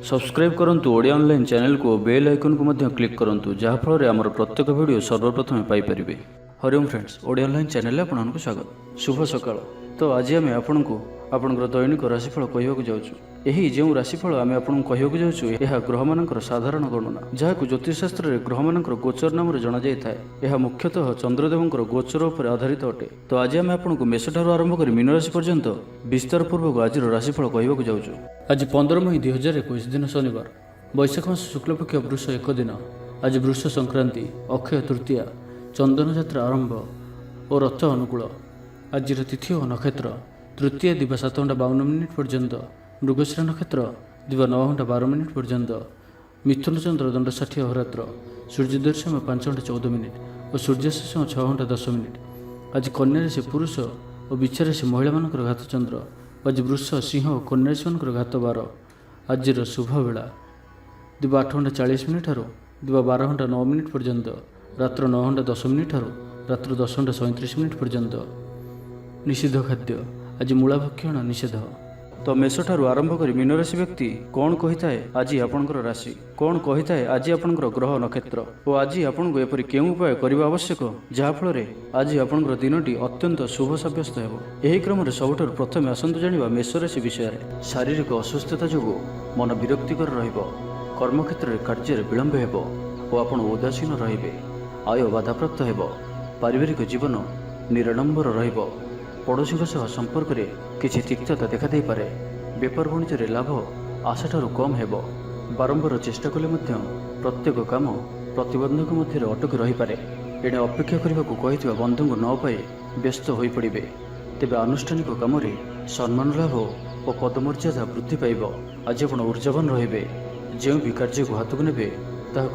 Subscribe करंतु Odia online channel को bell icon को मध्य क्लिक करंतु जहाँ फल आमर प्रत्येक वीडियो सर्वप्रथम Piper. Hariom friends, Odia online channel आपको स्वागत। शुभ सकाळ। तो आज आम आपको आपंकर दैनिक राशिफल कहवाक जाऊँ। यही जो राशिफल आम आपको कहवाक जाऊँ यह ग्रह मानकर साधारण गणना जहाँ ज्योतिषशास्त्र में ग्रह मानकर गोचर नाम जना जाए। यह मुख्यतः चंद्रदेवंकर गोचर उपर आधारित अटे। तो आज आम आपको मेषठार आरंभ कर मीन राशि पर्यंत विस्तार पूर्वक आज राशिफल कहवाक जाऊँ। आज 15 मई 2021 दिन शनिवार, वैशाख मास शुक्लपक्ष वृष 1 दिन। आज वृष संक्रांति, अक्षय तृतीया, चंदन यात्रा आरंभ और रथ अनुकूल। आज तिथि और नक्षत्र तृतीय दिवा 7:52 पर्यंत, मृगशिरा नक्षत्र दिवा 9:12 पर्यंत, मिथुन चंद्र दंड 60 अहोरात्र, सूर्योदय समय 5:14 और सूर्यास्त समय 6:10। आज कन्या राशि पुरुष और बिच्छा राशि महिला मानकर घात चंद्र। आज वृष, सिंह और कन्या राशि मानकर घात 12। आज शुभ बेला दिवा 8:40 ठारू दिवा 12:09 पर्यंत, रात्र 9:10 ठारू रात्र 10:37 पर्यंत। निषिद्ध खाद्य आज मूला भक्षण निषेध। तो मेष ठारू आरंभ कर मीन राशि व्यक्ति कौन कही है आज आपंकर राशि, कौन कही है आज आपंकर ग्रह नक्षत्र और आज आपको एपरी केउं उपाय करने आवश्यक जहाँफल आज आपंकर दिनटी अत्यंत शुभ सब्यस्त हो। यही क्रम सबुठ प्रथम आसतु जाना मेष राशि विषय। शारीरिक असुस्थता जो मन विरक्तिकर कर्मक्षेत्र में कार्य विलंब हो और आपण उदासीन रे। आय बाधाप्राप्त हो। पारिवारिक जीवन निराडंबर रहिबो। पड़ोशी संपर्क में किसी तिक्तता देखा दे पारे। बेपार वाणिज्य लाभ आशा ठारू कम हेबो। बारंबार चेष्टा कले प्रत्येक काम प्रतिबंधक मध्य अटक रही पारे। एणे अपेक्षा करने को कही बंधु न पाई व्यस्त हो पड़े। तेबे आनुष्ठानिक काम सम्मान लाभ और पदमर्यादा वृद्धि पाइब। आज आप ऊर्जावान रे। जो भी कार्य को हाथ को ने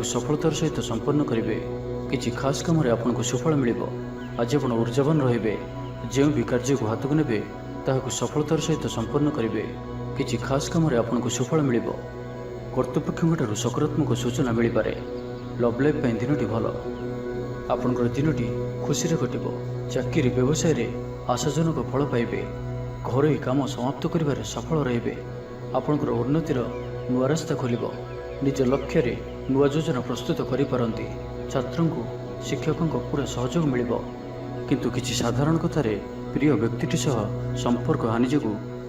सफलतार सहित संपन्न करेंगे। किसी खास कम आपको सुफल मिल। आज आप ऊर्जावान रे। जो भी कार्य को हाथ को ने सफलतार सहित संपन्न करेंगे। किसी खास कम आपको सुफल मिल। कर्तृपक्षों सकारात्मक सूचना मिल पारे। लव लाइफ दिनटी भल। आपंकर दिनटी खुशी कटिब। चाकरी व्यवसाय में आशाजनक फल पाइबे। घरोई काम समाप्त कर सफल रे। आपंकर उन्नतिर नुआ रास्ता खोल। निज लक्ष्य रे नुआ योजना प्रस्तुत करिपारंती। छात्रों को शिक्षकों को पूरा सहयोग मिल। किंतु किसी साधारण कथार प्रिय व्यक्ति सह संपर्क हानि जो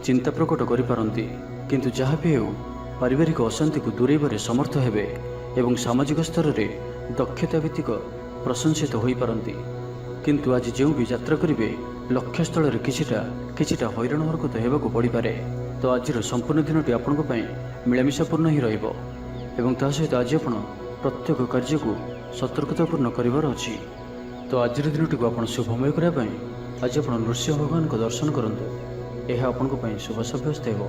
चिंता प्रकट करिपारंती। किंतु जहाँ भी हो पारिवारिक अशांति को दूरेबारे समर्थ हेबे एवं सामाजिक स्तर में दक्षता भित्तिक प्रशंसित हो पारंती। किंतु आज जो भी यात्रा करेंगे लक्ष्य स्थल में किछिटा हैरान हरकत होगा पड़ पारे। तो आज संपूर्ण दिनटी आपंक मिलामिशापूर्ण ही रहिबो एवं ता सहित आज आप प्रत्येक कार्य को सतर्कतापूर्ण करिवार अछि। तो आज दिनटी को आप शुभमय करने आज आप नृसिंह भगवान को दर्शन करंतु। यह आपंक शुभ सब्यस्त हो।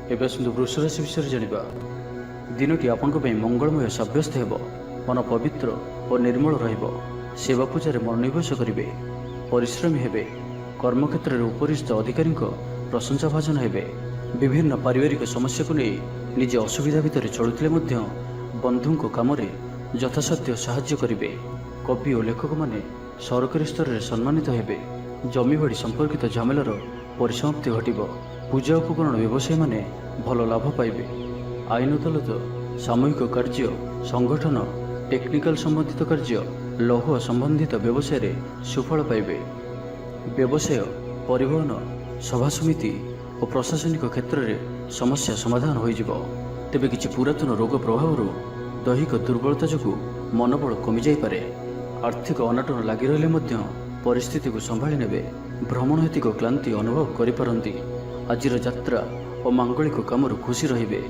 एवं आसतु वृष राशि विषय जानिबा। दिनटी आपंक मंगलमय सब्यस्त हो। मन पवित्र और निर्मल रहिबो। सेवा पूजार मनोनिवेश करेंगे। परिश्रमी हेबे। कर्मक्षेत्र में उपरिस्थ अधिकारी प्रशंसा भाजन हेबे। विभिन्न पारिवारिक समस्या को नहीं निज असुविधा भितर चलुथिले मध्य बंधुओं काम यथासाध्य साहाय्य करेंगे। कवि और लेखक माने सरकारी स्तर में सम्मानित हेबे। जमीबाड़ी संपर्कित झमेलार परिसमाप्ति घटिब। पूजा उपकरण व्यवसायी माने भल लाभ पाइबे। आईन अदालत, सामूहिक कार्य, संगठन, टेक्निकल संबंधित कार्य, लौह संबंधित व्यवसाय रे सुफल पाइबे। व्यवसाय, परिवहन, सभा समिति और प्रशासनिक क्षेत्र में समस्या समाधान हो। तेबे किछि पुरातन रोग प्रभाव दैहिक दुर्बलता जो मनोबल कमी जाई पारे। आर्थिक अनाटन लगी रही परिस्थिति को संभाली नेबे। भ्रमण हेतुक क्लांति अनुभव करिपारंती। आजिर यात्रा और मांगलिक काम खुशी रहिबे।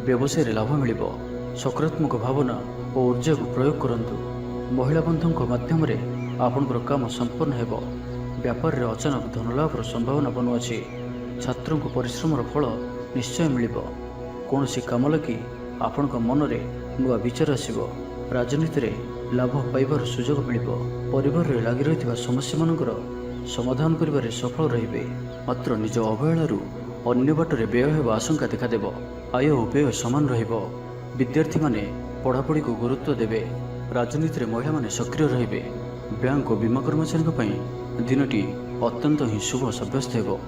व्यवसाय लाभ मिल। सकारात्मक भावना और ऊर्जा को प्रयोग करंतु। महिला बंधुओं माध्यम आपंकर काम संपन्न हेबो। व्यापार रे अचानक धनलाभर संभावना बनुअछि। छात्रों को परिश्रम फल निश्चय मिल। कौन सी कम लगी आपण मन में नुआ विचार आसब। राजनीति रे लाभ पाइबार सुजोग मिल। परिवार रे लगी रही समस्या मानकर समाधान करिबारे सफल रहिबे। मात्र निज अवहेलारू अन्य बाटरे व्यय हेबा आशंका देखादेव। आय और व्यय समान रहिबो। विद्यार्थी माने पढ़ापढ़ी को गुरुत्व देवे। राजनीति रे महिला माने सक्रिय रहिबे। बैंक और बीमा कर्मचारी दिनटी अत्यंत ही शुभ सब्यस्त हो।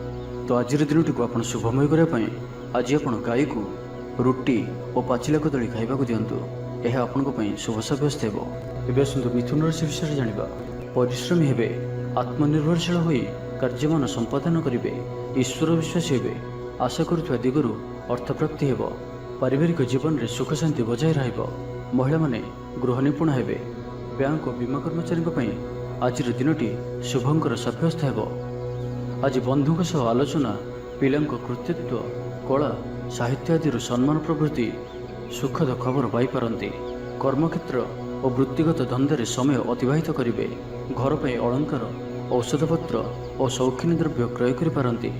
तो आज दिनटी को आप शुभमय करने आज आप गाई को ରୁଟି ଓ ପାଚିଲା କଦଳୀ ଖାଇବାକୁ ଦିଅନ୍ତୁ। ଏହା ଆପଣଙ୍କ ପାଇଁ ଶୁଭ ସାବ୍ୟସ୍ତ ହେବ। ଏବେ ଆସନ୍ତୁ ମିଥୁନ ରାଶି ବିଷୟରେ ଜାଣିବା। ପରିଶ୍ରମୀ ହେବେ, ଆତ୍ମନିର୍ଭରଶୀଳ ହୋଇ କାର୍ଯ୍ୟମାନ ସମ୍ପାଦନ କରିବେ, ଈଶ୍ୱର ବିଶ୍ୱାସୀ ହେବେ, ଆଶା କରୁଥିବା ଦିଗରୁ ଅର୍ଥପ୍ରାପ୍ତି ହେବ। ପାରିବାରିକ ଜୀବନରେ ସୁଖ ଶାନ୍ତି ବଜାୟ ରହିବ। ମହିଳାମାନେ ଗୃହ ନିପୁଣ ହେବେ। ବ୍ୟାଙ୍କ ଓ ବୀମା କର୍ମଚାରୀଙ୍କ ପାଇଁ ଆଜିର ଦିନଟି ଶୁଭଙ୍କର ସାବ୍ୟସ୍ତ ହେବ। ଆଜି ବନ୍ଧୁଙ୍କ ସହ ଆଲୋଚନା, ପିଲାଙ୍କ କୃତିତ୍ୱ, କଳା, ସାହିତ୍ୟ ଆଦିରୁ ସମ୍ମାନ ପ୍ରଭୃତି ସୁଖଦ ଖବର ପାଇପାରନ୍ତି। କର୍ମକ୍ଷେତ୍ର ଓ ବୃତ୍ତିଗତ ଧନ୍ଦାରେ ସମୟ ଅତିବାହିତ କରିବେ। ଘର ପାଇଁ ଅଳଙ୍କାର, ଔଷଧପତ୍ର ଓ ସୌଖିନୀ ଦ୍ରବ୍ୟ କ୍ରୟ କରିପାରନ୍ତି।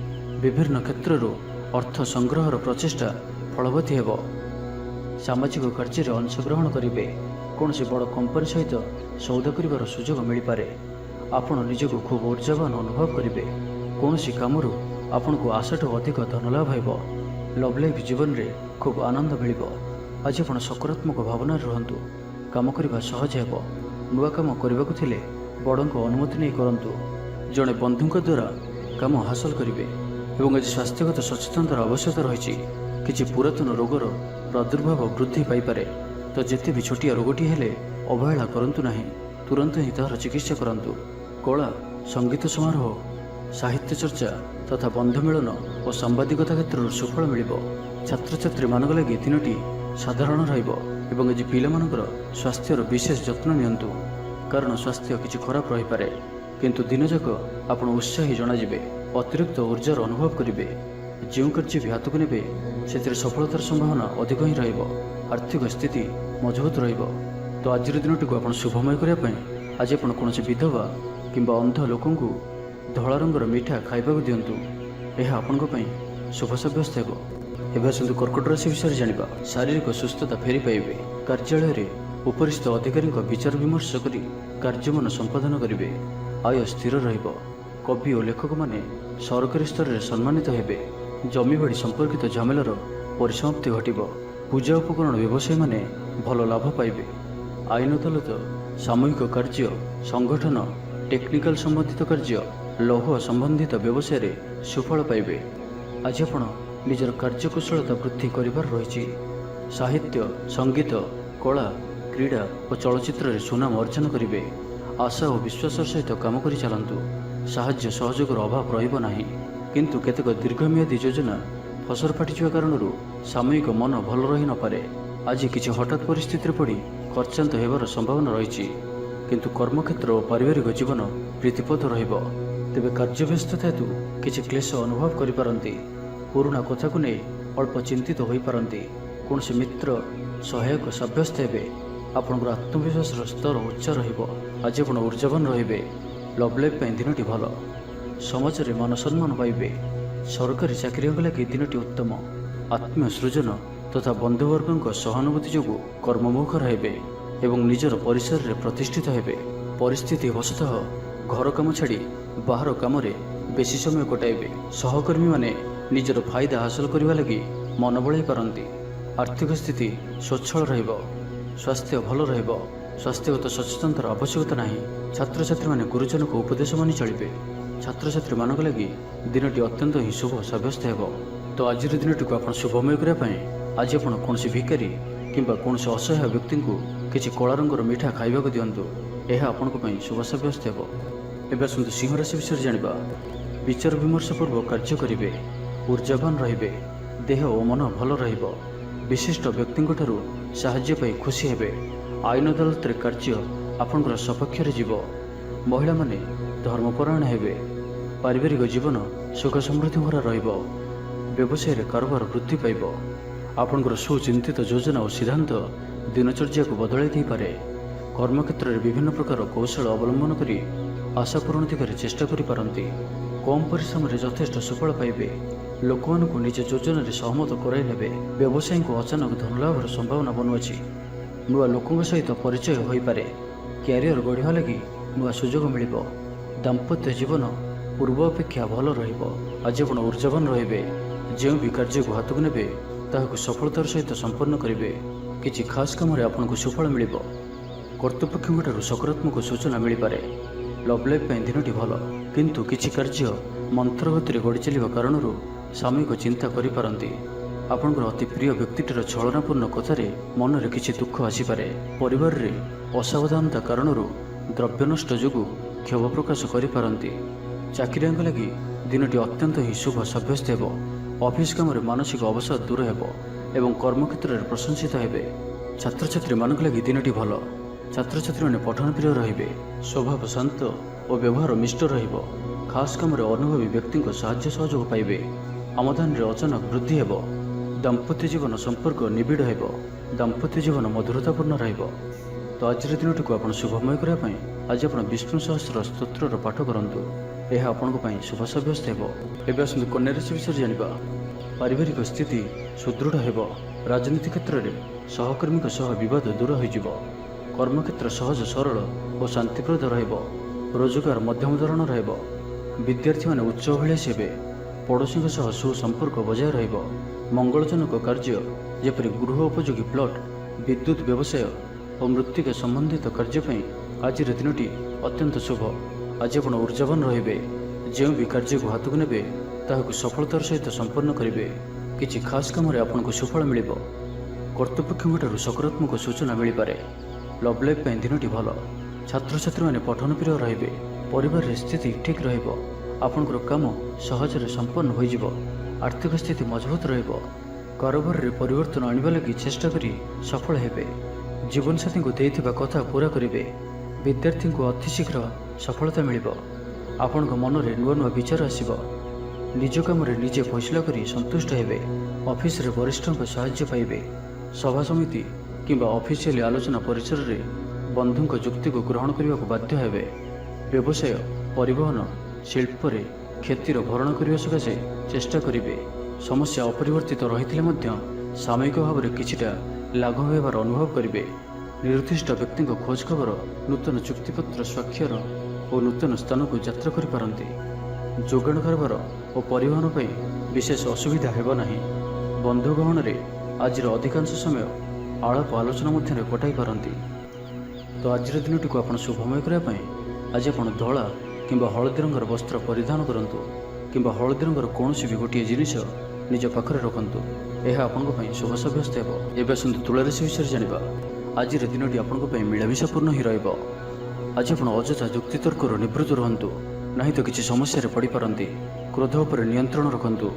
ବିଭିନ୍ନ କ୍ଷେତ୍ରରୁ ଅର୍ଥ ସଂଗ୍ରହର ପ୍ରଚେଷ୍ଟା ଫଳବତୀ ହେବ। ସାମାଜିକ କାର୍ଯ୍ୟରେ ଅଂଶଗ୍ରହଣ କରିବେ। କୌଣସି ବଡ଼ କମ୍ପାନୀ ସହିତ ସୌଦା କରିବାର ସୁଯୋଗ ମିଳିପାରେ। ଆପଣ ନିଜକୁ ଖୁବ୍ ଉର୍ଜାବାନ ଅନୁଭବ କରିବେ। କୌଣସି କାମରୁ ଆପଣଙ୍କୁ ଆଶାଠୁ ଅଧିକ ଧନଲାଭ ହେବ। ଲଭ୍ ଲାଇଫ୍ ଜୀବନରେ ଖୁବ୍ ଆନନ୍ଦ ମିଳିବ। ଆଜି ଆପଣ ସକାରାତ୍ମକ ଭାବନାରେ ରୁହନ୍ତୁ। କାମ କରିବା ସହଜ ହେବ। ନୂଆ କାମ କରିବାକୁ ଥିଲେ ବଡ଼ଙ୍କ ଅନୁମତି ନେଇ କରନ୍ତୁ। ଜଣେ ବନ୍ଧୁଙ୍କ ଦ୍ୱାରା କାମ ହାସଲ କରିବେ ଏବଂ ଆଜି ସ୍ୱାସ୍ଥ୍ୟଗତ ସଚେତନତାର ଆବଶ୍ୟକତା ରହିଛି। କିଛି ପୁରାତନ ରୋଗର ପ୍ରାଦୁର୍ଭାବ ବୃଦ୍ଧି ପାଇପାରେ, ତ ଯେତେ ବି ଛୋଟିଆ ରୋଗଟିଏ ହେଲେ ଅବହେଳା କରନ୍ତୁ ନାହିଁ। ତୁରନ୍ତ ହିଁ ତାହାର ଚିକିତ୍ସା କରନ୍ତୁ। କଳା, ସଙ୍ଗୀତ ସମାରୋହ, ସାହିତ୍ୟ ଚର୍ଚ୍ଚା ତଥା ବନ୍ଧୁମିଳନ ଓ ସାମ୍ବାଦିକତା କ୍ଷେତ୍ରରୁ ସୁଫଳ ମିଳିବ। ଛାତ୍ରଛାତ୍ରୀମାନଙ୍କ ଲାଗି ଦିନଟି ସାଧାରଣ ରହିବ ଏବଂ ଆଜି ପିଲାମାନଙ୍କର ସ୍ୱାସ୍ଥ୍ୟର ବିଶେଷ ଯତ୍ନ ନିଅନ୍ତୁ, କାରଣ ସ୍ୱାସ୍ଥ୍ୟ କିଛି ଖରାପ ରହିପାରେ। କିନ୍ତୁ ଦିନଯାକ ଆପଣ ଉତ୍ସାହୀ ଜଣାଯିବେ। ଅତିରିକ୍ତ ଉର୍ଜାର ଅନୁଭବ କରିବେ। ଯେଉଁ କାର୍ଯ୍ୟ ବି ହାତକୁ ନେବେ ସେଥିରେ ସଫଳତାର ସମ୍ଭାବନା ଅଧିକ ହିଁ ରହିବ। ଆର୍ଥିକ ସ୍ଥିତି ମଜବୁତ ରହିବ। ତ ଆଜିର ଦିନଟିକୁ ଆପଣ ଶୁଭମୟ କରିବା ପାଇଁ ଆଜି ଆପଣ କୌଣସି ବିଧବା କିମ୍ବା ଅନ୍ଧ ଲୋକଙ୍କୁ ଧଳା ରଙ୍ଗର ମିଠା ଖାଇବାକୁ ଦିଅନ୍ତୁ। ଏହା ଆପଣଙ୍କ ପାଇଁ ଶୁଭ ସାବ୍ୟସ୍ତ ହେବ। ଏବେ ଆସନ୍ତୁ କର୍କଟ ରାଶି ବିଷୟରେ ଜାଣିବା। ଶାରୀରିକ ସୁସ୍ଥତା ଫେରି ପାଇବେ। କାର୍ଯ୍ୟାଳୟରେ ଉପରିସ୍ଥ ଅଧିକାରୀଙ୍କ ବିଚାର ବିମର୍ଶ କରି କାର୍ଯ୍ୟମାନ ସମ୍ପାଦନ କରିବେ। ଆୟ ସ୍ଥିର ରହିବ। କବି ଓ ଲେଖକମାନେ ସରକାରୀ ସ୍ତରରେ ସମ୍ମାନିତ ହେବେ। ଜମିବାଡ଼ି ସମ୍ପର୍କିତ ଝାମେଲାର ପରିସମାପ୍ତି ଘଟିବ। ପୂଜା ଉପକରଣ ବ୍ୟବସାୟୀମାନେ ଭଲ ଲାଭ ପାଇବେ। ଆଇନ ଅଦାଲତ, ସାମୂହିକ କାର୍ଯ୍ୟ, ସଂଗଠନ, ଟେକ୍ନିକାଲ ସମ୍ବନ୍ଧିତ କାର୍ଯ୍ୟ, ଲୌହ ସମ୍ବନ୍ଧିତ ବ୍ୟବସାୟରେ ସୁଫଳ ପାଇବେ। ଆଜି ଆପଣ ନିଜର କାର୍ଯ୍ୟକୁଶଳତା ବୃଦ୍ଧି କରିବାର ରହିଛି। ସାହିତ୍ୟ, ସଙ୍ଗୀତ, କଳା, କ୍ରୀଡ଼ା ଓ ଚଳଚ୍ଚିତ୍ରରେ ସୁନାମ ଅର୍ଜନ କରିବେ। ଆଶା ଓ ବିଶ୍ୱାସର ସହିତ କାମ କରି ଚାଲନ୍ତୁ। ସାହାଯ୍ୟ ସହଯୋଗର ଅଭାବ ରହିବ ନାହିଁ। କିନ୍ତୁ କେତେକ ଦୀର୍ଘମିଆଦୀ ଯୋଜନା ଫସର ଫାଟିଯିବା କାରଣରୁ ସାମୟିକ ମନ ଭଲ ରହିନପାରେ। ଆଜି କିଛି ହଠାତ୍ ପରିସ୍ଥିତିରେ ପଡ଼ି ଖର୍ଚ୍ଚାନ୍ତ ହେବାର ସମ୍ଭାବନା ରହିଛି। କିନ୍ତୁ କର୍ମକ୍ଷେତ୍ର ଓ ପାରିବାରିକ ଜୀବନ ପ୍ରୀତିପଦ ରହିବ। ତେବେ କାର୍ଯ୍ୟବ୍ୟସ୍ତତା ହେତୁ କିଛି କ୍ଲେଶ ଅନୁଭବ କରିପାରନ୍ତି। ପୁରୁଣା କଥାକୁ ନେଇ ଅଳ୍ପ ଚିନ୍ତିତ ହୋଇପାରନ୍ତି। କୌଣସି ମିତ୍ର ସହାୟକ ସାବ୍ୟସ୍ତ ହେବେ। ଆପଣଙ୍କର ଆତ୍ମବିଶ୍ୱାସର ସ୍ତର ଉଚ୍ଚ ରହିବ। ଆଜି ଆପଣ ଉର୍ଜାବାନ ରହିବେ। ଲଭ୍ ଲାଇଫ୍ ପାଇଁ ଦିନଟି ଭଲ। ସମାଜରେ ମାନ ସମ୍ମାନ ପାଇବେ। ସରକାରୀ ଚାକିରିଙ୍କ ଲାଗି ଦିନଟି ଉତ୍ତମ। ଆତ୍ମୀୟ ସୃଜନ ତଥା ବନ୍ଧୁବର୍ଗଙ୍କ ସହାନୁଭୂତି ଯୋଗୁଁ କର୍ମମୁଖର ହେବେ ଏବଂ ନିଜର ପରିସରରେ ପ୍ରତିଷ୍ଠିତ ହେବେ। ପରିସ୍ଥିତି ବଶତଃ ଘର କାମ ଛାଡ଼ି ବାହାର କାମରେ ବେଶୀ ସମୟ କଟାଇବେ। ସହକର୍ମୀମାନେ ନିଜର ଫାଇଦା ହାସଲ କରିବା ଲାଗି ମନ ବଳାଇ ପାରନ୍ତି। ଆର୍ଥିକ ସ୍ଥିତି ସ୍ୱଚ୍ଛଳ ରହିବ। ସ୍ୱାସ୍ଥ୍ୟ ଭଲ ରହିବ। ସ୍ୱାସ୍ଥ୍ୟଗତ ସଚେତନତାର ଆବଶ୍ୟକତା ନାହିଁ। ଛାତ୍ରଛାତ୍ରୀମାନେ ଗୁରୁଜନଙ୍କ ଉପଦେଶ ମାନି ଚଳିବେ। ଛାତ୍ରଛାତ୍ରୀମାନଙ୍କ ଲାଗି ଦିନଟି ଅତ୍ୟନ୍ତ ହିଁ ଶୁଭ ସାବ୍ୟସ୍ତ ହେବ। ତ ଆଜିର ଦିନଟିକୁ ଆପଣ ଶୁଭମୟ କରିବା ପାଇଁ ଆଜି ଆପଣ କୌଣସି ଭିକାରୀ କିମ୍ବା କୌଣସି ଅସହାୟ ବ୍ୟକ୍ତିଙ୍କୁ କିଛି କଳା ରଙ୍ଗର ମିଠା ଖାଇବାକୁ ଦିଅନ୍ତୁ। ଏହା ଆପଣଙ୍କ ପାଇଁ ଶୁଭ ସାବ୍ୟସ୍ତ ହେବ। ଏବେ ଆସନ୍ତୁ ସିଂହ ରାଶି ବିଷୟରେ ଜାଣିବା। ବିଚାର ବିମର୍ଶ ପୂର୍ବକ କାର୍ଯ୍ୟ କରିବେ। ଉର୍ଜାବାନ ରହିବେ। ଦେହ ଓ ମନ ଭଲ ରହିବ। ବିଶିଷ୍ଟ ବ୍ୟକ୍ତିଙ୍କଠାରୁ ସାହାଯ୍ୟ ପାଇ ଖୁସି ହେବେ। ଆଇନ ଅଦାଲତରେ କାର୍ଯ୍ୟ ଆପଣଙ୍କର ସପକ୍ଷରେ ଯିବ। ମହିଳାମାନେ ଧର୍ମପରାୟଣ ହେବେ। ପାରିବାରିକ ଜୀବନ ସୁଖ ସମୃଦ୍ଧି ଭରା ରହିବ। ବ୍ୟବସାୟରେ କାରବାର ବୃଦ୍ଧି ପାଇବ। ଆପଣଙ୍କର ସୁଚିନ୍ତିତ ଯୋଜନା ଓ ସିଦ୍ଧାନ୍ତ ଦିନଚର୍ଯ୍ୟାକୁ ବଦଳାଇ ଦେଇପାରେ। କର୍ମକ୍ଷେତ୍ରରେ ବିଭିନ୍ନ ପ୍ରକାର କୌଶଳ ଅବଲମ୍ବନ କରି ଆଶା ପୂରଣ ଦିଗରେ ଚେଷ୍ଟା କରିପାରନ୍ତି। କମ୍ ପରିଶ୍ରମରେ ଯଥେଷ୍ଟ ସୁଫଳ ପାଇବେ। ଲୋକମାନଙ୍କୁ ନିଜ ଯୋଜନାରେ ସହମତ କରାଇ ନେବେ। ବ୍ୟବସାୟୀଙ୍କୁ ଅଚାନକ ଧନଲାଭର ସମ୍ଭାବନା ବନୁଅଛି। ନୂଆ ଲୋକଙ୍କ ସହିତ ପରିଚୟ ହୋଇପାରେ। କ୍ୟାରିୟର ଗଢ଼ିବା ଲାଗି ନୂଆ ସୁଯୋଗ ମିଳିବ। ଦାମ୍ପତ୍ୟ ଜୀବନ ପୂର୍ବ ଅପେକ୍ଷା ଭଲ ରହିବ। ଆଜି ଆପଣ ଉର୍ଜାବାନ ରହିବେ। ଯେଉଁ ବି କାର୍ଯ୍ୟକୁ ହାତକୁ ନେବେ ତାହାକୁ ସଫଳତାର ସହିତ ସମ୍ପନ୍ନ କରିବେ। କିଛି ଖାସ୍ କାମରେ ଆପଣଙ୍କୁ ସୁଫଳ ମିଳିବ। କର୍ତ୍ତୃପକ୍ଷଙ୍କଠାରୁ ସକାରାତ୍ମକ ସୂଚନା ମିଳିପାରେ। ଲଭ୍ ଲାଇଫ୍ ପାଇଁ ଦିନଟି ଭଲ। କିନ୍ତୁ କିଛି କାର୍ଯ୍ୟ ମନ୍ଥର ଗତିରେ ଗଡ଼ି ଚାଲିବା କାରଣରୁ ସାମୟିକ ଚିନ୍ତା କରିପାରନ୍ତି। ଆପଣଙ୍କର ଅତି ପ୍ରିୟ ବ୍ୟକ୍ତିଟିର ଛଳନାପୂର୍ଣ୍ଣ କଥାରେ ମନରେ କିଛି ଦୁଃଖ ଆସିପାରେ। ପରିବାରରେ ଅସାବଧାନତା କାରଣରୁ ଦ୍ରବ୍ୟ ନଷ୍ଟ ଯୋଗୁଁ କ୍ଷୋଭ ପ୍ରକାଶ କରିପାରନ୍ତି। ଚାକିରିଆଙ୍କ ଲାଗି ଦିନଟି ଅତ୍ୟନ୍ତ ହିଁ ଶୁଭ ସାବ୍ୟସ୍ତ ହେବ। ଅଫିସ କାମରେ ମାନସିକ ଅବସାଦ ଦୂର ହେବ ଏବଂ କର୍ମକ୍ଷେତ୍ରରେ ପ୍ରଶଂସିତ ହେବେ। ଛାତ୍ରଛାତ୍ରୀମାନଙ୍କ ଲାଗି ଦିନଟି ଭଲ। ଛାତ୍ରଛାତ୍ରୀମାନେ ପଠନ ପ୍ରିୟ ରହିବେ। ସ୍ୱଭାବ ଶାନ୍ତ ଓ ବ୍ୟବହାର ମିଷ୍ଟ ରହିବ। ଖାସ୍ କାମରେ ଅନୁଭବୀ ବ୍ୟକ୍ତିଙ୍କ ସାହାଯ୍ୟ ସହଯୋଗ ପାଇବେ। ଆମଦାନୀରେ ଅଚାନକ ବୃଦ୍ଧି ହେବ। ଦାମ୍ପତ୍ୟ ଜୀବନ ସମ୍ପର୍କ ନିବିଡ଼ ହେବ। ଦାମ୍ପତ୍ୟ ଜୀବନ ମଧୁରତାପୂର୍ଣ୍ଣ ରହିବ। ତ ଆଜିର ଦିନଟିକୁ ଆପଣ ଶୁଭମୟ କରିବା ପାଇଁ ଆଜି ଆପଣ ବିଷ୍ଣୁ ସହସ୍ର ସ୍ତୋତ୍ରର ପାଠ କରନ୍ତୁ। ଏହା ଆପଣଙ୍କ ପାଇଁ ଶୁଭ ସାବ୍ୟସ୍ତ ହେବ। ଏବେ ଆସନ୍ତୁ କନ୍ୟା ରାଶି ବିଷୟରେ ଜାଣିବା। ପାରିବାରିକ ସ୍ଥିତି ସୁଦୃଢ଼ ହେବ। ରାଜନୀତି କ୍ଷେତ୍ରରେ ସହକର୍ମୀଙ୍କ ସହ ବିବାଦ ଦୂର ହୋଇଯିବ। କର୍ମକ୍ଷେତ୍ର ସହଜ ସରଳ ଓ ଶାନ୍ତିପ୍ରଦ ରହିବ। ରୋଜଗାର ମଧ୍ୟମ ଧରଣର ହେବ। ବିଦ୍ୟାର୍ଥୀମାନେ ଉଚ୍ଚ ଅଭିଳାଷୀ ହେବେ। ପଡ଼ୋଶୀଙ୍କ ସହ ସୁସମ୍ପର୍କ ବଜାୟ ରହିବ। ମଙ୍ଗଳଜନକ କାର୍ଯ୍ୟ ଯେପରି ଗୃହ ଉପଯୋଗୀ ପ୍ଲଟ୍, ବିଦ୍ୟୁତ୍ ବ୍ୟବସାୟ ଓ ମୃତ୍ତିକା ସମ୍ବନ୍ଧିତ କାର୍ଯ୍ୟ ପାଇଁ ଆଜିର ଦିନଟି ଅତ୍ୟନ୍ତ ଶୁଭ। ଆଜି ଆପଣ ଊର୍ଜାବାନ ରହିବେ। ଯେଉଁ ବି କାର୍ଯ୍ୟକୁ ହାତକୁ ନେବେ ତାହାକୁ ସଫଳତାର ସହିତ ସମ୍ପନ୍ନ କରିବେ। କିଛି ଖାସ୍ କାମରେ ଆପଣଙ୍କୁ ସୁଫଳ ମିଳିବ। କର୍ତ୍ତୃପକ୍ଷଙ୍କଠାରୁ ସକାରାତ୍ମକ ସୂଚନା ମିଳିପାରେ। ଲଭ୍ ଲାଇଫ୍ ପାଇଁ ଦିନଟି ଭଲ। ଛାତ୍ରଛାତ୍ରୀମାନେ ପଠନ ପ୍ରିୟ ରହିବେ। ପରିବାରରେ ସ୍ଥିତି ଠିକ୍ ରହିବ। ଆପଣଙ୍କର କାମ ସହଜରେ ସମ୍ପନ୍ନ ହୋଇଯିବ। ଆର୍ଥିକ ସ୍ଥିତି ମଜବୁତ ରହିବ। କାରବାରରେ ପରିବର୍ତ୍ତନ ଆଣିବା ଲାଗି ଚେଷ୍ଟା କରି ସଫଳ ହେବେ। ଜୀବନସାଥୀଙ୍କୁ ଦେଇଥିବା କଥା ପୂରା କରିବେ। ବିଦ୍ୟାର୍ଥୀଙ୍କୁ ଅତିଶୀଘ୍ର ସଫଳତା ମିଳିବ। ଆପଣଙ୍କ ମନରେ ନୂଆ ନୂଆ ବିଚାର ଆସିବ। ନିଜ କାମରେ ନିଜେ ଫଇସଲା କରି ସନ୍ତୁଷ୍ଟ ହେବେ। ଅଫିସରେ ବରିଷ୍ଠଙ୍କ ସାହାଯ୍ୟ ପାଇବେ। ସଭା ସମିତି କିମ୍ବା ଅଫିସିଆଲି ଆଲୋଚନା ପରିସରରେ ବନ୍ଧୁଙ୍କ ଯୁକ୍ତିକୁ ଗ୍ରହଣ କରିବାକୁ ବାଧ୍ୟ ହେବେ। ବ୍ୟବସାୟ, ପରିବହନ, ଶିଳ୍ପରେ କ୍ଷତିର ଭରଣ କରିବା ସକାଶେ ଚେଷ୍ଟା କରିବେ। ସମସ୍ୟା ଅପରିବର୍ତ୍ତିତ ରହିଥିଲେ ମଧ୍ୟ ସାମୟିକ ଭାବରେ କିଛିଟା ଲାଘବ ହେବାର ଅନୁଭବ କରିବେ। ନିର୍ଦ୍ଦିଷ୍ଟ ବ୍ୟକ୍ତିଙ୍କ ଖୋଜ ଖବର, ନୂତନ ଚୁକ୍ତିପତ୍ର ସ୍ୱାକ୍ଷର ଓ ନୂତନ ସ୍ଥାନକୁ ଯାତ୍ରା କରିପାରନ୍ତି। ଯୋଗାଣ କାରବାର ଓ ପରିବହନ ପାଇଁ ବିଶେଷ ଅସୁବିଧା ହେବ ନାହିଁ। ବନ୍ଧୁ ଗହଣରେ ଆଜିର ଅଧିକାଂଶ ସମୟ ଆଳାପ ଆଲୋଚନା ମଧ୍ୟରେ କଟାଇ ପାରନ୍ତି। ତ ଆଜିର ଦିନଟିକୁ ଆପଣ ଶୁଭମୟ କରିବା ପାଇଁ ଆଜି ଆପଣ ଧଳା କିମ୍ବା ହଳଦୀ ରଙ୍ଗର ବସ୍ତ୍ର ପରିଧାନ କରନ୍ତୁ କିମ୍ବା ହଳଦୀ ରଙ୍ଗର କୌଣସି ବି ଗୋଟିଏ ଜିନିଷ ନିଜ ପାଖରେ ରଖନ୍ତୁ। ଏହା ଆପଣଙ୍କ ପାଇଁ ଶୁଭ ସାବ୍ୟସ୍ତ ହେବ। ଏବେ ଆସନ୍ତୁ ତୁଳା ରାଶି ବିଷୟରେ ଜାଣିବା। ଆଜିର ଦିନଟି ଆପଣଙ୍କ ପାଇଁ ମିଳାମିଶାପୂର୍ଣ୍ଣ ହିଁ ରହିବ। ଆଜି ଆପଣ ଅଯଥା ଯୁକ୍ତିତର୍କରୁ ନିବୃତ୍ତ ରୁହନ୍ତୁ, ନାହିଁ ତ କିଛି ସମସ୍ୟାରେ ପଡ଼ିପାରନ୍ତି। କ୍ରୋଧ ଉପରେ ନିୟନ୍ତ୍ରଣ ରଖନ୍ତୁ।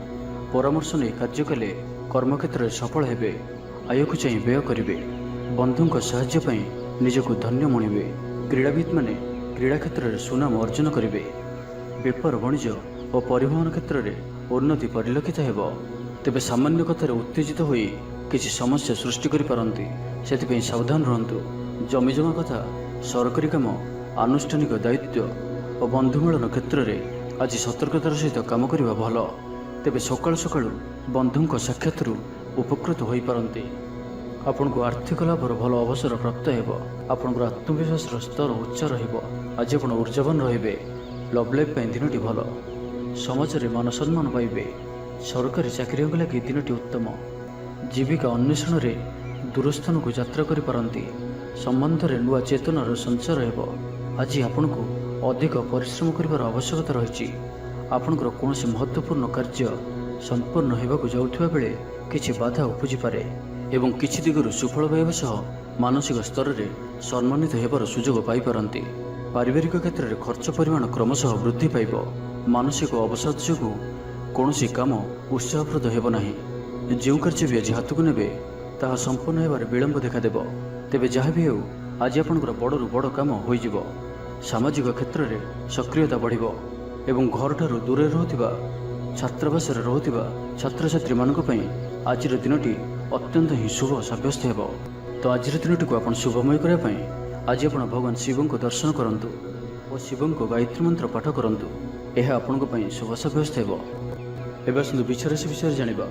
ପରାମର୍ଶ ନେଇ କାର୍ଯ୍ୟ କଲେ କର୍ମକ୍ଷେତ୍ରରେ ସଫଳ ହେବେ। ଆୟକୁ ଚାହିଁ ବ୍ୟୟ କରିବେ। ବନ୍ଧୁଙ୍କ ସାହାଯ୍ୟ ପାଇଁ ନିଜକୁ ଧନ୍ୟ ମଣିବେ। କ୍ରୀଡ଼ାବିତ୍ମାନେ କ୍ରୀଡ଼ା କ୍ଷେତ୍ରରେ ସୁନାମ ଅର୍ଜନ କରିବେ। ବେପାର ବାଣିଜ୍ୟ ଓ ପରିବହନ କ୍ଷେତ୍ରରେ ଉନ୍ନତି ପରିଲକ୍ଷିତ ହେବ। ତେବେ ସାମାନ୍ୟ କଥାରେ ଉତ୍ତେଜିତ ହୋଇ କିଛି ସମସ୍ୟା ସୃଷ୍ଟି କରିପାରନ୍ତି। ସେଥିପାଇଁ ସାବଧାନ ରୁହନ୍ତୁ। ଜମିଜମା କଥା, ସରକାରୀ କାମ, ଆନୁଷ୍ଠାନିକ ଦାୟିତ୍ୱ ଓ ବନ୍ଧୁମିଳନ କ୍ଷେତ୍ରରେ ଆଜି ସତର୍କତାର ସହିତ କାମ କରିବା ଭଲ। ତେବେ ସକାଳୁ ସକାଳୁ ବନ୍ଧୁଙ୍କ ସାକ୍ଷାତରୁ ଉପକୃତ ହୋଇପାରନ୍ତି। ଆପଣଙ୍କୁ ଆର୍ଥିକ ଲାଭର ଭଲ ଅବସର ପ୍ରାପ୍ତ ହେବ। ଆପଣଙ୍କର ଆତ୍ମବିଶ୍ୱାସର ସ୍ତର ଉଚ୍ଚ ରହିବ। ଆଜି ଆପଣ ଊର୍ଜାବାନ ରହିବେ। ଲଭ୍ ଲାଇଫ୍ ପାଇଁ ଦିନଟି ଭଲ। ସମାଜରେ ମାନ ସମ୍ମାନ ପାଇବେ। ସରକାରୀ ଚାକିରିଆଙ୍କ ଲାଗି ଦିନଟି ଉତ୍ତମ। ଜୀବିକା ଅନ୍ୱେଷଣରେ ଦୂରସ୍ଥାନକୁ ଯାତ୍ରା କରିପାରନ୍ତି। ସମ୍ବନ୍ଧରେ ନୂଆ ଚେତନାର ସଞ୍ଚାର ହେବ। ଆଜି ଆପଣଙ୍କୁ ଅଧିକ ପରିଶ୍ରମ କରିବାର ଆବଶ୍ୟକତା ରହିଛି। ଆପଣଙ୍କର କୌଣସି ମହତ୍ତ୍ୱପୂର୍ଣ୍ଣ କାର୍ଯ୍ୟ ସମ୍ପନ୍ନ ହେବାକୁ ଯାଉଥିବା ବେଳେ କିଛି ବାଧା ଉପୁଜିପାରେ ଏବଂ କିଛି ଦିଗରୁ ସୁଫଳ ପାଇବା ସହ ମାନସିକ ସ୍ତରରେ ସମ୍ମାନିତ ହେବାର ସୁଯୋଗ ପାଇପାରନ୍ତି। ପାରିବାରିକ କ୍ଷେତ୍ରରେ ଖର୍ଚ୍ଚ ପରିମାଣ କ୍ରମଶଃ ବୃଦ୍ଧି ପାଇବ। ମାନସିକ ଅବସାଦ ଯୋଗୁଁ କୌଣସି କାମ ଉତ୍ସାହପ୍ରଦ ହେବ ନାହିଁ। ଯେଉଁ କାର୍ଯ୍ୟ ବି ଆଜି ହାତକୁ ନେବେ ତାହା ସମ୍ପନ୍ନ ହେବାରେ ବିଳମ୍ବ ଦେଖାଦେବ। ତେବେ ଯାହା ବି ହେଉ ଆଜି ଆପଣଙ୍କର ବଡ଼ରୁ ବଡ଼ କାମ ହୋଇଯିବ। ସାମାଜିକ କ୍ଷେତ୍ରରେ ସକ୍ରିୟତା ବଢ଼ିବ ଏବଂ ଘରଠାରୁ ଦୂରରେ ରହୁଥିବା, ଛାତ୍ରାବାସରେ ରହୁଥିବା ଛାତ୍ରଛାତ୍ରୀମାନଙ୍କ ପାଇଁ ଆଜିର ଦିନଟି ଅତ୍ୟନ୍ତ ହିଁ ଶୁଭ ସାବ୍ୟସ୍ତ ହେବ। ତ ଆଜିର ଦିନଟିକୁ ଆପଣ ଶୁଭମୟ କରିବା ପାଇଁ ଆଜି ଆପଣ ଭଗବାନ ଶିବଙ୍କୁ ଦର୍ଶନ କରନ୍ତୁ ଓ ଶିବଙ୍କ ଗାୟତ୍ରୀ ମନ୍ତ୍ର ପାଠ କରନ୍ତୁ। ଏହା ଆପଣଙ୍କ ପାଇଁ ଶୁଭ ସାବ୍ୟସ୍ତ ହେବ। ଏବେ ଆସନ୍ତୁ ବିଛା ରାଶି ବିଷୟରେ ଜାଣିବା।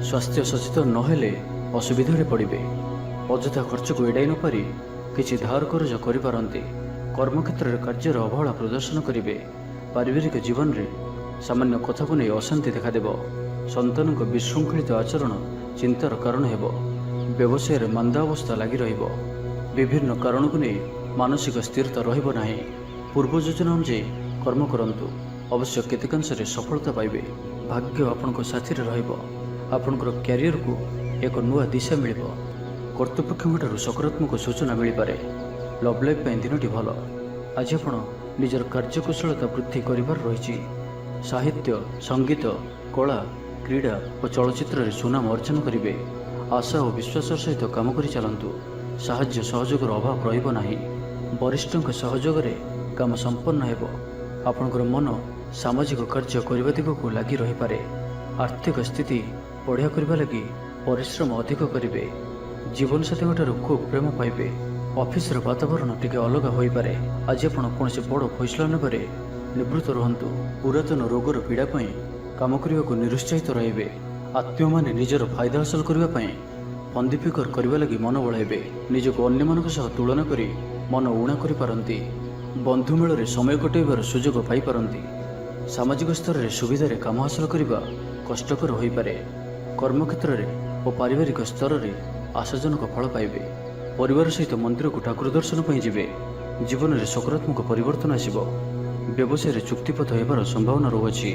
ସ୍ୱାସ୍ଥ୍ୟ ସଚେତନ ନହେଲେ ଅସୁବିଧାରେ ପଡ଼ିବେ। ଅଯଥା ଖର୍ଚ୍ଚକୁ ଏଡ଼ାଇ ନପାରି କିଛି ଧାର କରଜ କରିପାରନ୍ତି। କର୍ମକ୍ଷେତ୍ରରେ କାର୍ଯ୍ୟର ଅବହେଳା ପ୍ରଦର୍ଶନ କରିବେ। ପାରିବାରିକ ଜୀବନରେ ସାମାନ୍ୟ କଥାକୁ ନେଇ ଅଶାନ୍ତି ଦେଖାଦେବ। ସନ୍ତାନଙ୍କ ବିଶୃଙ୍ଖଳିତ ଆଚରଣ ଚିନ୍ତାର କାରଣ ହେବ। ବ୍ୟବସାୟରେ ମାନ୍ଦା ଅବସ୍ଥା ଲାଗି ରହିବ। ବିଭିନ୍ନ କାରଣକୁ ନେଇ ମାନସିକ ସ୍ଥିରତା ରହିବ ନାହିଁ। ପୂର୍ବ ଯୋଜନା ଅନୁଯାୟୀ କର୍ମ କରନ୍ତୁ, ଅବଶ୍ୟ କେତେକାଂଶରେ ସଫଳତା ପାଇବେ। ଭାଗ୍ୟ ଆପଣଙ୍କ ସାଥିରେ ରହିବ। ଆପଣଙ୍କର କ୍ୟାରିୟରକୁ ଏକ ନୂଆ ଦିଶା ମିଳିବ। କର୍ତ୍ତୃପକ୍ଷଙ୍କଠାରୁ ସକାରାତ୍ମକ ସୂଚନା ମିଳିପାରେ। ଲଭ୍ ଲାଇଫ୍ ପାଇଁ ଦିନଟି ଭଲ। ଆଜି ଆପଣ ନିଜର କାର୍ଯ୍ୟକୁଶଳତା ବୃଦ୍ଧି କରିବାର ରହିଛି। ସାହିତ୍ୟ, ସଙ୍ଗୀତ, କଳା, କ୍ରୀଡ଼ା ଓ ଚଳଚ୍ଚିତ୍ରରେ ସୁନାମ ଅର୍ଜନ କରିବେ। ଆଶା ଓ ବିଶ୍ୱାସର ସହିତ କାମ କରି ଚାଲନ୍ତୁ। ସାହାଯ୍ୟ ସହଯୋଗର ଅଭାବ ରହିବ ନାହିଁ। ବରିଷ୍ଠଙ୍କ ସହଯୋଗରେ କାମ ସମ୍ପନ୍ନ ହେବ। ଆପଣଙ୍କର ମନ ସାମାଜିକ କାର୍ଯ୍ୟ କରିବା ଦିଗକୁ ଲାଗି ରହିପାରେ। ଆର୍ଥିକ ସ୍ଥିତି ବଢ଼ିଆ କରିବା ଲାଗି ପରିଶ୍ରମ ଅଧିକ କରିବେ। ଜୀବନସାଥୀଙ୍କଠାରୁ ଖୁବ୍ ପ୍ରେମ ପାଇବେ। ଅଫିସର ବାତାବରଣ ଟିକେ ଅଲଗା ହୋଇପାରେ। ଆଜି ଆପଣ କୌଣସି ବଡ଼ ଫଇସଲା ନେବାରେ ନିବୃତ୍ତ ରୁହନ୍ତୁ। ପୁରାତନ ରୋଗର ପୀଡ଼ା ପାଇଁ କାମ କରିବାକୁ ନିରୁତ୍ସାହିତ ରହିବେ। ଆତ୍ମୀୟମାନେ ନିଜର ଫାଇଦା ହାସଲ କରିବା ପାଇଁ ଫନ୍ଦିଫିକର କରିବା ଲାଗି ମନ ବଳାଇବେ। ନିଜକୁ ଅନ୍ୟମାନଙ୍କ ସହ ତୁଳନା କରି ମନ ଊଣା କରିପାରନ୍ତି। ବନ୍ଧୁ ମେଳରେ ସମୟ କଟାଇବାର ସୁଯୋଗ ପାଇପାରନ୍ତି। ସାମାଜିକ ସ୍ତରରେ ସୁବିଧାରେ କାମ ହାସଲ କରିବା କଷ୍ଟକର ହୋଇପାରେ। କର୍ମକ୍ଷେତ୍ରରେ ଓ ପାରିବାରିକ ସ୍ତରରେ ଆଶାଜନକ ଫଳ ପାଇବେ। ପରିବାର ସହିତ ମନ୍ଦିରକୁ ଠାକୁର ଦର୍ଶନ ପାଇଁ ଯିବେ। ଜୀବନରେ ସକାରାତ୍ମକ ପରିବର୍ତ୍ତନ ଆସିବ। ବ୍ୟବସାୟରେ ଚୁକ୍ତିପଥ ହେବାର ସମ୍ଭାବନା ରହୁଅଛି।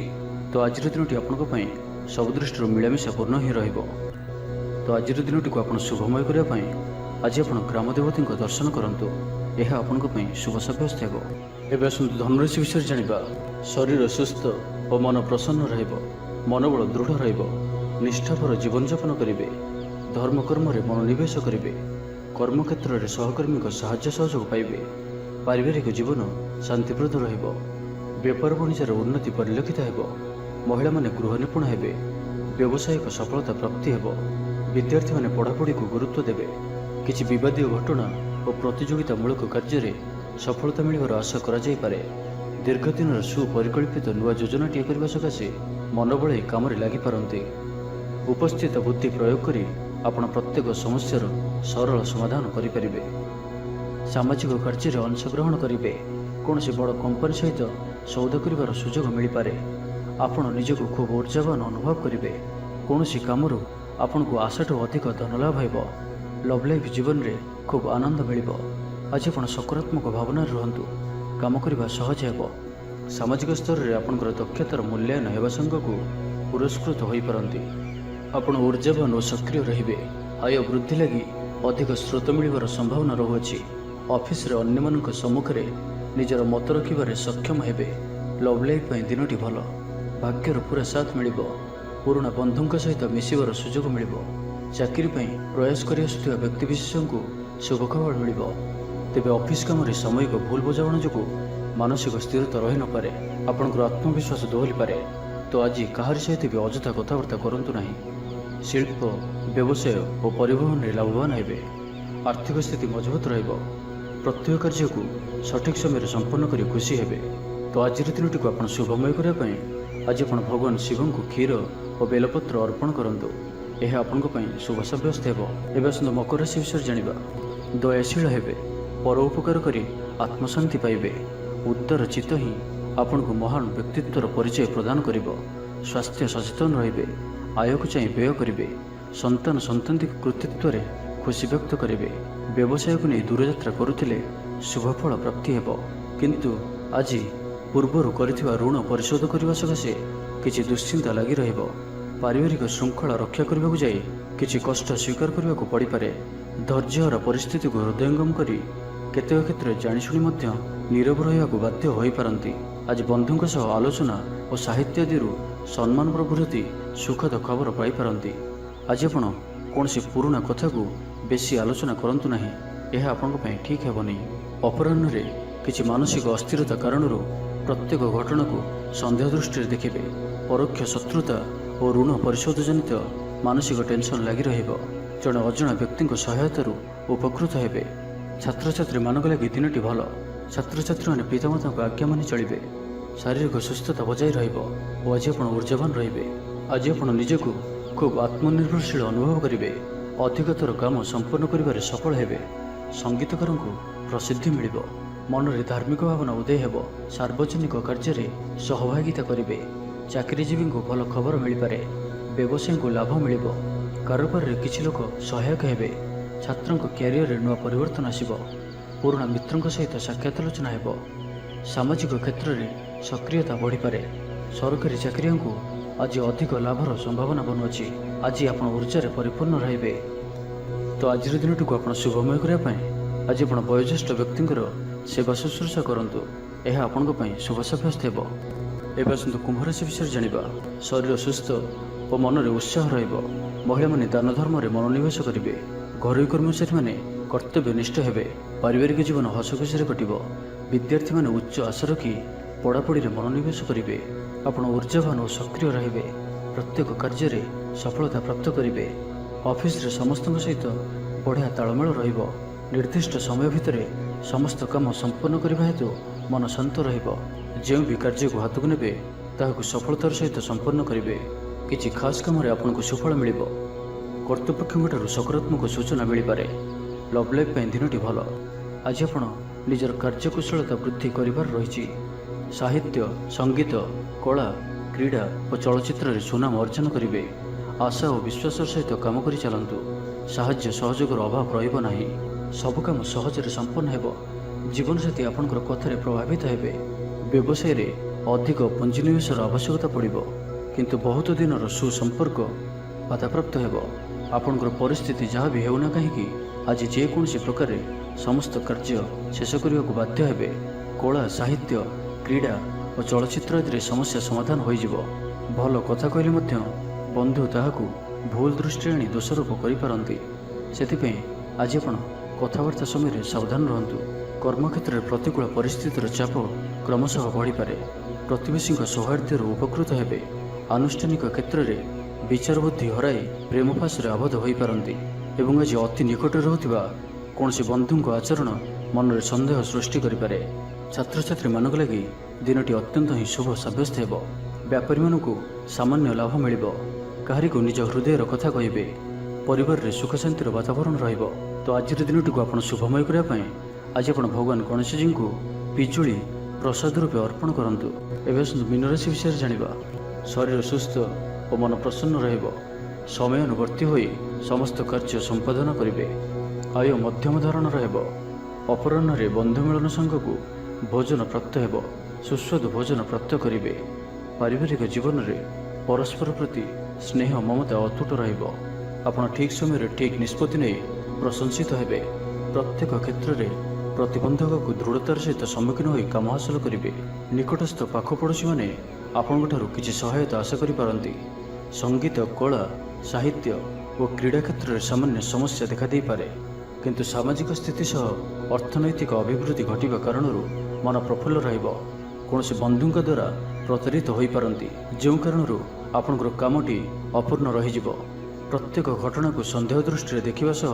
ତ ଆଜିର ଦିନଟି ଆପଣଙ୍କ ପାଇଁ ସବୁ ଦୃଷ୍ଟିରୁ ମିଳାମିଶା ପୂର୍ଣ୍ଣ ହିଁ ରହିବ। ତ ଆଜିର ଦିନଟିକୁ ଆପଣ ଶୁଭମୟ କରିବା ପାଇଁ ଆଜି ଆପଣ ଗ୍ରାମ ଦେବତୀଙ୍କ ଦର୍ଶନ କରନ୍ତୁ। ଏହା ଆପଣଙ୍କ ପାଇଁ ଶୁଭ ସାବ୍ୟସ୍ତ ହେବ। ଏବେ ଆସନ୍ତୁ ଧନୁରାଶି ବିଷୟରେ ଜାଣିବା। ଶରୀର ସୁସ୍ଥ ଓ ମନ ପ୍ରସନ୍ନ ରହିବ। ମନୋବଳ ଦୃଢ଼ ରହିବ। ନିଷ୍ଠାପର ଜୀବନଯାପନ କରିବେ। ଧର୍ମକର୍ମରେ ମନୋନିବେଶ କରିବେ। କର୍ମକ୍ଷେତ୍ରରେ ସହକର୍ମୀଙ୍କ ସାହାଯ୍ୟ ସହଯୋଗ ପାଇବେ। ପାରିବାରିକ ଜୀବନ ଶାନ୍ତିପ୍ରଦ ରହିବ। ବେପାର ବାଣିଜ୍ୟର ଉନ୍ନତି ପରିଲକ୍ଷିତ ହେବ। ମହିଳାମାନେ ଗୃହ ନିପୁଣ ହେବେ। ବ୍ୟବସାୟିକ ସଫଳତା ପ୍ରାପ୍ତି ହେବ। ବିଦ୍ୟାର୍ଥୀମାନେ ପଢ଼ାପଢ଼ିକୁ ଗୁରୁତ୍ୱ ଦେବେ। କିଛି ବିବାଦୀୟ ଘଟଣା ଓ ପ୍ରତିଯୋଗିତାମୂଳକ କାର୍ଯ୍ୟରେ ସଫଳତା ମିଳିବାର ଆଶା କରାଯାଇପାରେ। ଦୀର୍ଘଦିନର ସୁପରିକଳ୍ପିତ ନୂଆ ଯୋଜନାଟିଏ କରିବା ସକାଶେ ମନ ବଳାଇ କାମରେ ଲାଗିପାରନ୍ତି। ଉପସ୍ଥିତ ବୁଦ୍ଧି ପ୍ରୟୋଗ କରି ଆପଣ ପ୍ରତ୍ୟେକ ସମସ୍ୟାର ସରଳ ସମାଧାନ କରିପାରିବେ। ସାମାଜିକ କାର୍ଯ୍ୟରେ ଅଂଶଗ୍ରହଣ କରିବେ। କୌଣସି ବଡ଼ କମ୍ପାନୀ ସହିତ ସୌଦା କରିବାର ସୁଯୋଗ ମିଳିପାରେ। ଆପଣ ନିଜକୁ ଖୁବ୍ ଉର୍ଜାବାନ ଅନୁଭବ କରିବେ। କୌଣସି କାମରୁ ଆପଣଙ୍କୁ ଆଶାଠୁ ଅଧିକ ଧନ ଲାଭ ହେବ। ଲଭ୍ ଲାଇଫ୍ ଜୀବନରେ ଖୁବ୍ ଆନନ୍ଦ ମିଳିବ। ଆଜି ଆପଣ ସକାରାତ୍ମକ ଭାବନାରେ ରୁହନ୍ତୁ। କାମ କରିବା ସହଜ ହେବ। ସାମାଜିକ ସ୍ତରରେ ଆପଣଙ୍କର ଦକ୍ଷତାର ମୂଲ୍ୟାୟନ ହେବା ସାଙ୍ଗକୁ ପୁରସ୍କୃତ ହୋଇପାରନ୍ତି। ଆପଣ ଉର୍ଜାବାନ ଓ ସକ୍ରିୟ ରହିବେ। ଆୟ ବୃଦ୍ଧି ଲାଗି ଅଧିକ ସ୍ରୋତ ମିଳିବାର ସମ୍ଭାବନା ରହୁଅଛି। ଅଫିସରେ ଅନ୍ୟମାନଙ୍କ ସମ୍ମୁଖରେ ନିଜର ମତ ରଖିବାରେ ସକ୍ଷମ ହେବେ। ଲଭ୍ ଲାଇଫ୍ ପାଇଁ ଦିନଟି ଭଲ। ଭାଗ୍ୟର ପୁରା ସାଥ ମିଳିବ। ପୁରୁଣା ବନ୍ଧୁଙ୍କ ସହିତ ମିଶିବାର ସୁଯୋଗ ମିଳିବ। ଚାକିରି ପାଇଁ ପ୍ରୟାସ କରି ଆସୁଥିବା ବ୍ୟକ୍ତିବିଶେଷଙ୍କୁ ଶୁଭ ଖବର ମିଳିବ। ତେବେ ଅଫିସ କାମରେ ସାମୟିକ ଭୁଲ ବୁଝାମଣା ଯୋଗୁଁ ମାନସିକ ସ୍ଥିରତା ରହିନପାରେ। ଆପଣଙ୍କର ଆତ୍ମବିଶ୍ୱାସ ଦୋହଲିପାରେ। ତ ଆଜି କାହାରି ସହିତ ବି ଅଯଥା କଥାବାର୍ତ୍ତା କରନ୍ତୁ ନାହିଁ। ଶିଳ୍ପ, ବ୍ୟବସାୟ ଓ ପରିବହନରେ ଲାଭବାନ ହେବେ। ଆର୍ଥିକ ସ୍ଥିତି ମଜବୁତ ରହିବ। ପ୍ରତ୍ୟେକ କାର୍ଯ୍ୟକୁ ସଠିକ୍ ସମୟରେ ସମ୍ପନ୍ନ କରି ଖୁସି ହେବେ। ତ ଆଜିର ଦିନଟିକୁ ଆପଣ ଶୁଭମୟ କରିବା ପାଇଁ ଆଜି ଆପଣ ଭଗବାନ ଶିବଙ୍କୁ କ୍ଷୀର ଓ ବେଲପତ୍ର ଅର୍ପଣ କରନ୍ତୁ। ଏହା ଆପଣଙ୍କ ପାଇଁ ଶୁଭ ସାବ୍ୟସ୍ତ ହେବ। ଏବେ ଆସନ୍ତୁ ମକର ରାଶି ବିଷୟରେ ଜାଣିବା। ଦୟାଶୀଳ ହେବେ। ପର ଉପକାର କରି ଆତ୍ମଶାନ୍ତି ପାଇବେ। ଉଦାର ଚିତ୍ତ ହିଁ ଆପଣଙ୍କୁ ମହାନ ବ୍ୟକ୍ତିତ୍ୱର ପରିଚୟ ପ୍ରଦାନ କରିବ। ସ୍ୱାସ୍ଥ୍ୟ ସଚେତନ ରହିବେ। ଆୟକୁ ଚାହିଁ ବ୍ୟୟ କରିବେ। ସନ୍ତାନୀ କୃତିତ୍ୱରେ ଖୁସି ବ୍ୟକ୍ତ କରିବେ। ବ୍ୟବସାୟକୁ ନେଇ ଦୂରଯାତ୍ରା କରୁଥିଲେ ଶୁଭଫଳ ପ୍ରାପ୍ତି ହେବ। କିନ୍ତୁ ଆଜି ପୂର୍ବରୁ କରିଥିବା ଋଣ ପରିଶୋଧ କରିବା ସକାଶେ କିଛି ଦୁଶ୍ଚିନ୍ତା ଲାଗି ରହିବ। ପାରିବାରିକ ଶୃଙ୍ଖଳା ରକ୍ଷା କରିବାକୁ ଯାଇ କିଛି କଷ୍ଟ ସ୍ୱୀକାର କରିବାକୁ ପଡ଼ିପାରେ। ଧୈର୍ଯ୍ୟହରା ପରିସ୍ଥିତିକୁ ହୃଦୟଙ୍ଗମ କରି କେତେକ କ୍ଷେତ୍ରରେ ଜାଣିଶୁଣି ମଧ୍ୟ ନୀରବ ରହିବାକୁ ବାଧ୍ୟ ହୋଇପାରନ୍ତି। ଆଜି ବନ୍ଧୁଙ୍କ ସହ ଆଲୋଚନା ଓ ସାହିତ୍ୟ ଆଦିରୁ ସମ୍ମାନ ପ୍ରଭୃତି ସୁଖଦ ଖବର ପାଇପାରନ୍ତି। ଆଜି ଆପଣ କୌଣସି ପୁରୁଣା କଥାକୁ ବେଶୀ ଆଲୋଚନା କରନ୍ତୁ ନାହିଁ। ଏହା ଆପଣଙ୍କ ପାଇଁ ଠିକ୍ ହେବନି। ଅପରାହ୍ନରେ କିଛି ମାନସିକ ଅସ୍ଥିରତା କାରଣରୁ ପ୍ରତ୍ୟେକ ଘଟଣାକୁ ସନ୍ଦେହ ଦୃଷ୍ଟିରେ ଦେଖିବେ। ପରୋକ୍ଷ ଶତ୍ରୁତା ଓ ଋଣ ପରିଶୋଧ ଜନିତ ମାନସିକ ଟେନସନ୍ ଲାଗି ରହିବ। ଜଣେ ଅଜଣା ବ୍ୟକ୍ତିଙ୍କ ସହାୟତାରୁ ଉପକୃତ ହେବେ। ଛାତ୍ରଛାତ୍ରୀମାନଙ୍କ ଲାଗି ଦିନଟି ଭଲ। ଛାତ୍ରଛାତ୍ରୀମାନେ ପିତାମାତାଙ୍କ ଆଜ୍ଞା ମାନି ଚଳିବେ। ଶାରୀରିକ ସୁସ୍ଥତା ବଜାୟ ରହିବ ଓ ଆଜି ଆପଣ ଉର୍ଜାବାନ ରହିବେ। ଆଜି ଆପଣ ନିଜକୁ ଖୁବ୍ ଆତ୍ମନିର୍ଭରଶୀଳ ଅନୁଭବ କରିବେ। ଅଧିକତର କାମ ସମ୍ପନ୍ନ କରିବାରେ ସଫଳ ହେବେ। ସଙ୍ଗୀତକାରଙ୍କୁ ପ୍ରସିଦ୍ଧି ମିଳିବ। ମନରେ ଧାର୍ମିକ ଭାବନା ଉଦୟ ହେବ। ସାର୍ବଜନିକ କାର୍ଯ୍ୟରେ ସହଭାଗିତା କରିବେ। ଚାକିରିଜୀବୀଙ୍କୁ ଭଲ ଖବର ମିଳିପାରେ। ବ୍ୟବସାୟୀଙ୍କୁ ଲାଭ ମିଳିବ। କାରବାରରେ କିଛି ଲୋକ ସହାୟକ ହେବେ। ଛାତ୍ରଙ୍କ କ୍ୟାରିୟରରେ ନୂଆ ପରିବର୍ତ୍ତନ ଆସିବ। ପୁରୁଣା ମିତ୍ରଙ୍କ ସହିତ ସାକ୍ଷାତ ଆଲୋଚନା ହେବ। ସାମାଜିକ କ୍ଷେତ୍ରରେ ସକ୍ରିୟତା ବଢ଼ିପାରେ। ସରକାରୀ ଚାକିରିଆଙ୍କୁ आज अधिक लाभर संभावना बनुअछि। आज आप ऊर्जार परिपूर्ण रहिबे। तो आज दिनटी को आप शुभमय करने आज आप वयोज्येष्ठ व्यक्ति सेवा शुश्रूषा करंतु। यह आपण शुभ साब्यस्त हेब। एवं आसतु कुंभ राशि विषय जानिबा। शरीर सुस्थ और मन में उत्साह रहिबो। महिला माने दान धर्म में मनोनिवेश करेंगे। घरोई कर्मचारी माने कर्तव्यनिष्ठ हेबे। पारिवारिक जीवन हसखुशी कटिबो। विद्यार्थी माने उच्च आशा रखी पढ़ापढ़ी में मनोनिवेश करेंगे। आपण ऊर्जावान और सक्रिय रहिबे। प्रत्येक कार्य में सफलता प्राप्त करेंगे। ऑफिस रे समस्त सहित बढ़िया तालमेल रहिबो। निर्दिष्ट समय भितर समस्त काम संपूर्ण करने हेतु मन शांत रहिबो। जो भी कार्य को हाथ को नेबे ताहाकु सफलतार सहित संपन्न करेंगे। किसी खास काम आपको सुफल मिल। कर्तृपक्षों सकारात्मक सूचना मिल पारे। लव लाइफ दिनटी भल। आज आप निजर कार्यकुशलता वृद्धि करिवार रही। साहित्य संगीत कला क्रीड़ा और चलचित्र सुनाम अर्जन करेंगे। आशा और विश्वास सहित काम कर चलतु। साहाय्य सहयोगर अभाव रहिबो नाही। सब काम सहजरे संपन्न हेबो। जीवनसाथी आपनकर कथारे प्रभावित हेबे। व्यवसाय रे अधिक पुंजीनिवेशर आवश्यकता पड़िबो। किंतु बहुत दिनर सुसंपर्क बाधाप्राप्त हेबो। आपनकर परिस्थिति जहाँ भी हेउना कहीं आज जेकोसी प्रकार समस्त कार्य शेष करने को बाध्य हेबे। कला साहित्य क्रीड़ा और चलचित्र आदि समस्या समाधान हो भल कथा कहले मध्य बंधु ताहाकु भूल दृष्टि आनी दोषारोप करिपारंती। सेथिपई आज आपण कथबार्ता समय सावधान रहंतु। कर्मक्षेत्र में प्रतिकूल परिस्थितिर चाप क्रमशः बढ़ी पारे। प्रतिवेशी सौहार्द्यर उपकृत हेबे। आनुष्ठानिक क्षेत्र में विचार बुद्धि हराई प्रेमपाशरे आबद्ध हो पारंती। एवं आज अति निकट रहूथिबा कौनसी बंधुଙ୍କ आचरण मन में सन्देह सृष्टि करिपारे। छात्र छात्री मानक लगी दिनटी अत्यंत ही शुभ साब्यस्त हेबो। व्यापारी मानकु सामान्य लाभ मिलिबो। काहारी को निज हृदयर कथा कहिबे। परिवार रे सुख शांतिर वातावरण रहिबो। तो आज दिनटी को आपण शुभमय करिया पय आज आपण भगवान गणेश जी को पिजुली प्रसाद रूपे अर्पण करंतु। एवं मीन राशि विषय जानिबा। शरीर सुस्थ और मन प्रसन्न रहिबो। समय अनुवर्ती होई समस्त कार्य संपादन करिवे। आय मध्यम धारण रहिबो। अपराह्न रे बंधु मिलन संघ को भोजन प्राप्त हेबो। सुस्वादु भोजन प्राप्त करिवे। पारिवारिक जीवन रे परस्पर प्रति स्नेह ममता अतुट रहिबो। आपण ठीक समय ठीक निष्पत्ति नहीं प्रशंसित हेबे। प्रत्येक क्षेत्र में प्रतिबंधक को दृढ़तार सहित सम्मुखीन हो काम हासिल करेंगे। निकटस्थ पाख पड़ोशी मैंने आपंठू किसी सहायता आशा करिपारंती। संगीत कला साहित्य और क्रीड़ा क्षेत्र में सामान्य समस्या देखा दे पारे। किंतु सामाजिक स्थिति सह अर्थनैतिक अभिवृद्धि घटिबा कारण मन प्रफुल्ल रहिबो। कौनसी बंधुଙ୍କ द्वारा प्रतारित हो पारंती। जो कारण आपनकर कामटी अपूर्ण रहिजिबो। प्रत्येक घटना को संदेह दृष्टि देखा सह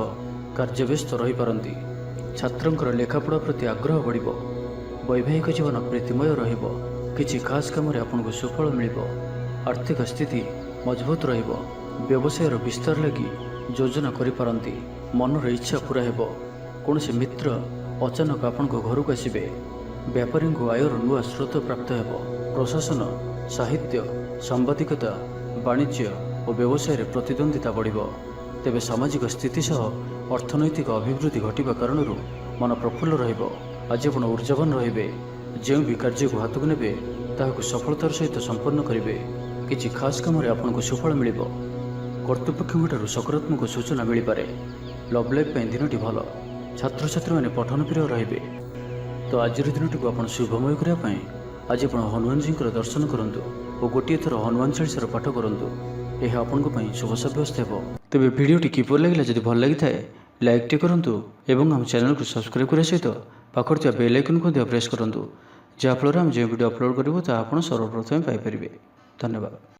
कार्यव्यस्त रही पारंती। छात्रंकर लेखापढ़ा प्रति आग्रह बढ़िबो। वैवाहिक जीवन प्रीतिमय रहिबो। किछि खास काम रे आपनको सुफल मिलिबो। आर्थिक स्थिति मजबूत रहिबो। व्यवसायर विस्तार लगी योजना करि पारंती। मन रे इच्छा पूरा हेबो। कौनसी मित्र अचानक आपनको घर को आसिबे। व्यापारी को आयर नुआ स्रोत प्राप्त हेबो। प्रशासन साहित्य सांबादिकता वाणिज्य और व्यवसाय रे प्रतिद्वंदिता बढ़िबो। तेबे सामाजिक स्थिति सह अर्थनैतिक अभिवृद्धि घटिबा कारण मन प्रफुल्ल रहिबो। आज आपण ऊर्जावान रहिबे। जो भी कार्य को हाथ को नेबे ताहाकु सफलतार सहित संपन्न करेंगे। किसी खास काम रे आपनको सुफल मिलिबो। कर्तृपक्षों सकारात्मक सूचना मिल पारे। लव लाइफ दिनटी भल। छात्र छात्री मैंने पठन प्रिय रहिबे। तो आज दिनटी को आप शुभमय करने आज आप हनुमान जी दर्शन करंतु और गोटे थर हनुमान चालीसार पाठ करंतु। यह आपण शुभ साब्यस्त हेबो। तेबे वीडियोटी किपर लगिला जदि भल लगी थाए लाइक टे करंतु एवं हम चैनल को सब्सक्राइब करने सहित पाखर थिया बेल आइकन को प्रेस करंतु। जहाँफल आम जो वीडियो अपलोड करूँ ता आप सर्वप्रथम पाइपर। धन्यवाद।